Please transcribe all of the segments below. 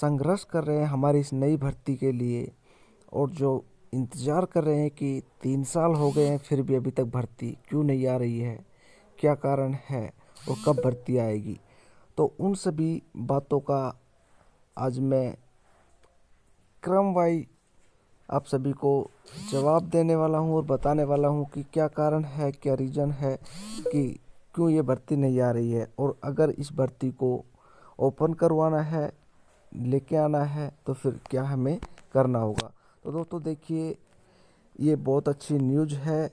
संघर्ष कर रहे हैं हमारी इस नई भर्ती के लिए, और जो इंतज़ार कर रहे हैं कि 3 साल हो गए हैं फिर भी अभी तक भर्ती क्यों नहीं आ रही है, क्या कारण है और कब भर्ती आएगी, तो उन सभी बातों का आज मैं क्रमवाई आप सभी को जवाब देने वाला हूं और बताने वाला हूं कि क्या कारण है, क्या रीज़न है कि क्यों ये भर्ती नहीं आ रही है, और अगर इस भर्ती को ओपन करवाना है, लेके आना है, तो फिर क्या हमें करना होगा। तो दोस्तों देखिए, ये बहुत अच्छी न्यूज़ है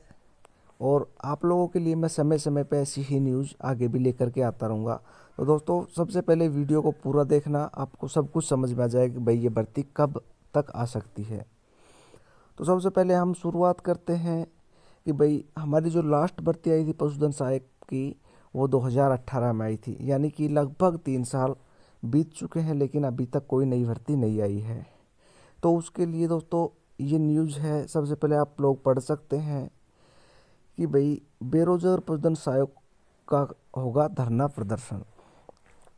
और आप लोगों के लिए मैं समय समय पे ऐसी ही न्यूज़ आगे भी लेकर के आता रहूँगा। तो दोस्तों सबसे पहले वीडियो को पूरा देखना, आपको सब कुछ समझ में आ जाएगा कि भाई ये भर्ती कब तक आ सकती है। तो सबसे पहले हम शुरुआत करते हैं कि भाई हमारी जो लास्ट भर्ती आई थी पशुधन सहायक की, वो 2018 में आई थी, यानी कि लगभग 3 साल बीत चुके हैं, लेकिन अभी तक कोई नई भर्ती नहीं आई है। तो उसके लिए दोस्तों ये न्यूज़ है, सबसे पहले आप लोग पढ़ सकते हैं कि भाई बेरोजगार पशुधन सहायक का होगा धरना प्रदर्शन।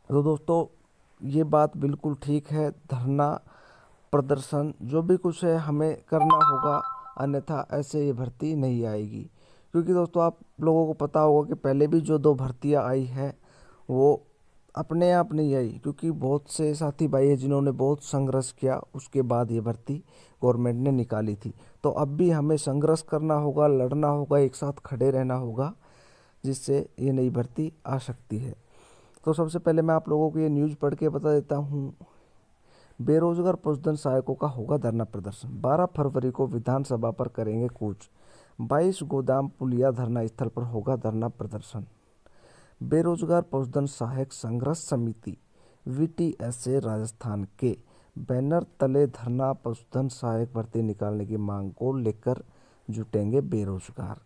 तो दोस्तों ये बात बिल्कुल ठीक है, धरना प्रदर्शन जो भी कुछ है हमें करना होगा, अन्यथा ऐसे ये भर्ती नहीं आएगी। क्योंकि दोस्तों आप लोगों को पता होगा कि पहले भी जो 2 भर्तियां आई है वो अपने आप नहीं आई, क्योंकि बहुत से साथी भाई हैं जिन्होंने बहुत संघर्ष किया, उसके बाद ये भर्ती गवर्नमेंट ने निकाली थी। तो अब भी हमें संघर्ष करना होगा, लड़ना होगा, एक साथ खड़े रहना होगा, जिससे ये नई भर्ती आ सकती है। तो सबसे पहले मैं आप लोगों को ये न्यूज़ पढ़ के बता देता हूँ। बेरोजगार पशुधन सहायकों का होगा धरना प्रदर्शन, 12 फरवरी को विधानसभा पर करेंगे कूच, 22 गोदाम पुलिया धरना स्थल पर होगा धरना प्रदर्शन। बेरोजगार पशुधन सहायक संघर्ष समिति VTSA राजस्थान के बैनर तले धरना पशुधन सहायक भर्ती निकालने की मांग को लेकर जुटेंगे बेरोजगार।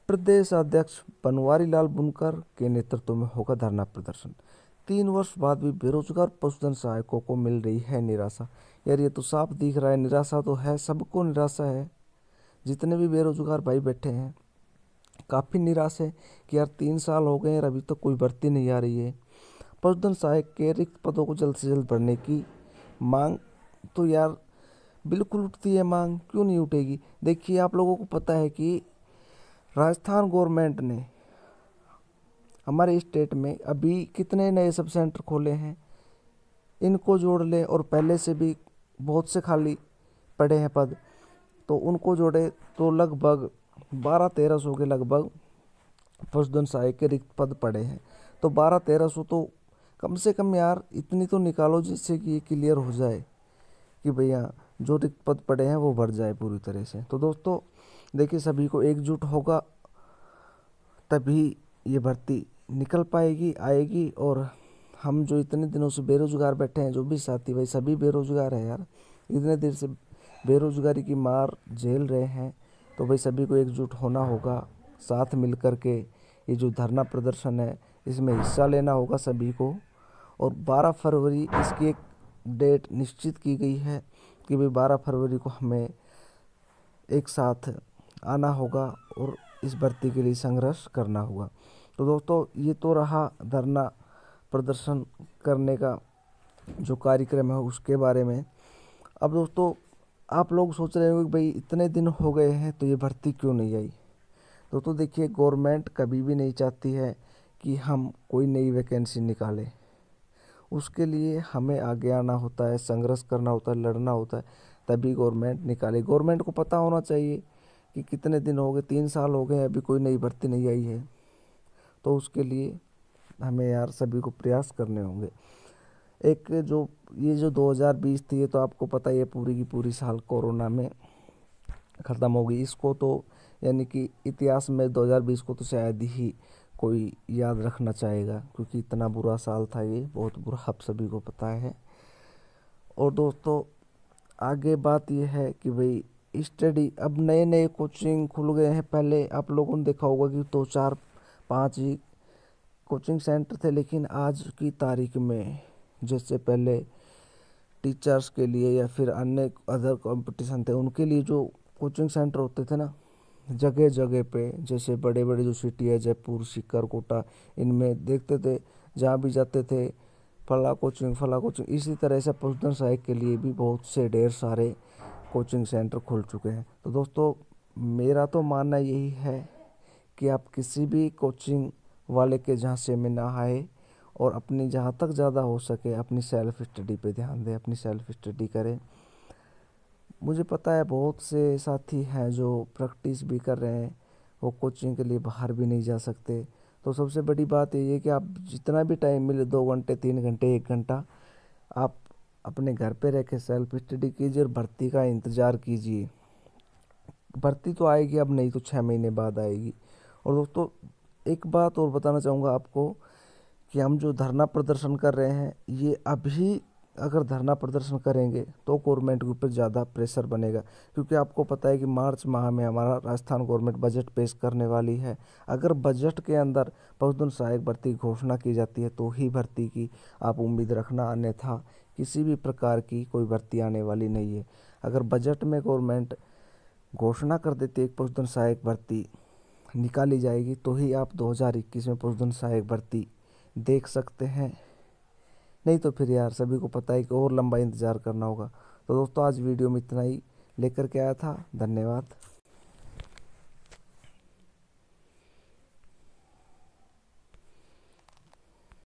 प्रदेश अध्यक्ष बनवारी लाल बुनकर के नेतृत्व में होगा धरना प्रदर्शन। 3 वर्ष बाद भी बेरोजगार पशुधन सहायकों को मिल रही है निराशा। यार ये तो साफ दिख रहा है, निराशा तो है, सबको निराशा है। जितने भी बेरोजगार भाई बैठे हैं काफ़ी निराश है कि यार 3 साल हो गए हैं, अभी तक तो कोई भर्ती नहीं आ रही है। पशुधन सहायक के रिक्त पदों को जल्द से जल्द भरने की मांग तो यार बिल्कुल उठती है, मांग क्यों नहीं उठेगी। देखिए आप लोगों को पता है कि राजस्थान गवर्नमेंट ने हमारे स्टेट में अभी कितने नए सब सेंटर खोले हैं, इनको जोड़ ले और पहले से भी बहुत से खाली पड़े हैं पद, तो उनको जोड़े तो लगभग 1200-1300 के लगभग पशुधन सहायक के रिक्त पद पड़े हैं। तो 1200-1300 तो कम से कम यार इतनी तो निकालो जिससे कि ये क्लियर हो जाए कि भैया जो रिक्त पद पड़े हैं वो भर जाए पूरी तरह से। तो दोस्तों देखिए, सभी को एकजुट होगा तभी ये भर्ती निकल पाएगी, आएगी। और हम जो इतने दिनों से बेरोजगार बैठे हैं, जो भी साथी भाई सभी बेरोजगार हैं यार, इतने देर से बेरोजगारी की मार झेल रहे हैं, तो भाई सभी को एकजुट होना होगा, साथ मिल कर के ये जो धरना प्रदर्शन है इसमें हिस्सा लेना होगा सभी को। और 12 फरवरी इसकी एक डेट निश्चित की गई है कि भाई 12 फरवरी को हमें एक साथ आना होगा और इस भर्ती के लिए संघर्ष करना होगा। तो दोस्तों ये तो रहा धरना प्रदर्शन करने का जो कार्यक्रम है उसके बारे में। अब दोस्तों आप लोग सोच रहे हो कि भाई इतने दिन हो गए हैं तो ये भर्ती क्यों नहीं आई। दोस्तों देखिए, गवर्नमेंट कभी भी नहीं चाहती है कि हम कोई नई वैकेंसी निकालें, उसके लिए हमें आगे आना होता है, संघर्ष करना होता है, लड़ना होता है, तभी गवर्नमेंट निकाले। गवर्नमेंट को पता होना चाहिए कि कितने दिन हो गए, 3 साल हो गए अभी कोई नई भर्ती नहीं आई है, तो उसके लिए हमें यार सभी को प्रयास करने होंगे। एक जो ये जो 2020 थी, ये तो आपको पता ही है पूरी की पूरी साल कोरोना में ख़त्म हो गई। इसको तो यानी कि इतिहास में 2020 को तो शायद ही कोई याद रखना चाहेगा, क्योंकि इतना बुरा साल था, ये बहुत बुरा, आप सभी को पता है। और दोस्तों आगे बात यह है कि भाई स्टडी, अब नए नए कोचिंग खुल गए हैं। पहले आप लोगों ने देखा होगा कि 2 4 5 ही कोचिंग सेंटर थे, लेकिन आज की तारीख में जैसे पहले टीचर्स के लिए या फिर अन्य अदर कंपटीशन थे उनके लिए जो कोचिंग सेंटर होते थे ना, जगह जगह पे, जैसे बड़े बड़े जो सिटी है जयपुर, सीकर, कोटा, इनमें देखते थे जहाँ भी जाते थे फला कोचिंग, इसी तरह से पशुधन सहायक के लिए भी बहुत से ढेर सारे कोचिंग सेंटर खुल चुके हैं। तो दोस्तों मेरा तो मानना यही है कि आप किसी भी कोचिंग वाले के झांसे में ना आए और अपनी जहाँ तक ज़्यादा हो सके अपनी सेल्फ स्टडी पे ध्यान दें, अपनी सेल्फ स्टडी करें। मुझे पता है बहुत से साथी हैं जो प्रैक्टिस भी कर रहे हैं, वो कोचिंग के लिए बाहर भी नहीं जा सकते। तो सबसे बड़ी बात ये है कि आप जितना भी टाइम मिले, 2 घंटे 3 घंटे 1 घंटा, आप अपने घर पे रह के सेल्फ स्टडी कीजिए और भर्ती का इंतज़ार कीजिए। भर्ती तो आएगी, अब नहीं तो 6 महीने बाद आएगी। और दोस्तों एक बात और बताना चाहूँगा आपको कि हम जो धरना प्रदर्शन कर रहे हैं, ये अभी अगर धरना प्रदर्शन करेंगे तो गवर्नमेंट के ऊपर ज़्यादा प्रेशर बनेगा, क्योंकि आपको पता है कि मार्च माह में हमारा राजस्थान गवर्नमेंट बजट पेश करने वाली है। अगर बजट के अंदर पशुधन सहायक भर्ती घोषणा की जाती है तो ही भर्ती की आप उम्मीद रखना, अन्यथा किसी भी प्रकार की कोई भर्ती आने वाली नहीं है। अगर बजट में गवर्नमेंट घोषणा कर देती है एक पशुधन सहायक भर्ती निकाली जाएगी तो ही आप 2021 में पशुधन सहायक भर्ती देख सकते हैं, नहीं तो फिर यार सभी को पता है कि और लंबा इंतज़ार करना होगा। तो दोस्तों आज वीडियो में इतना ही लेकर के आया था। धन्यवाद।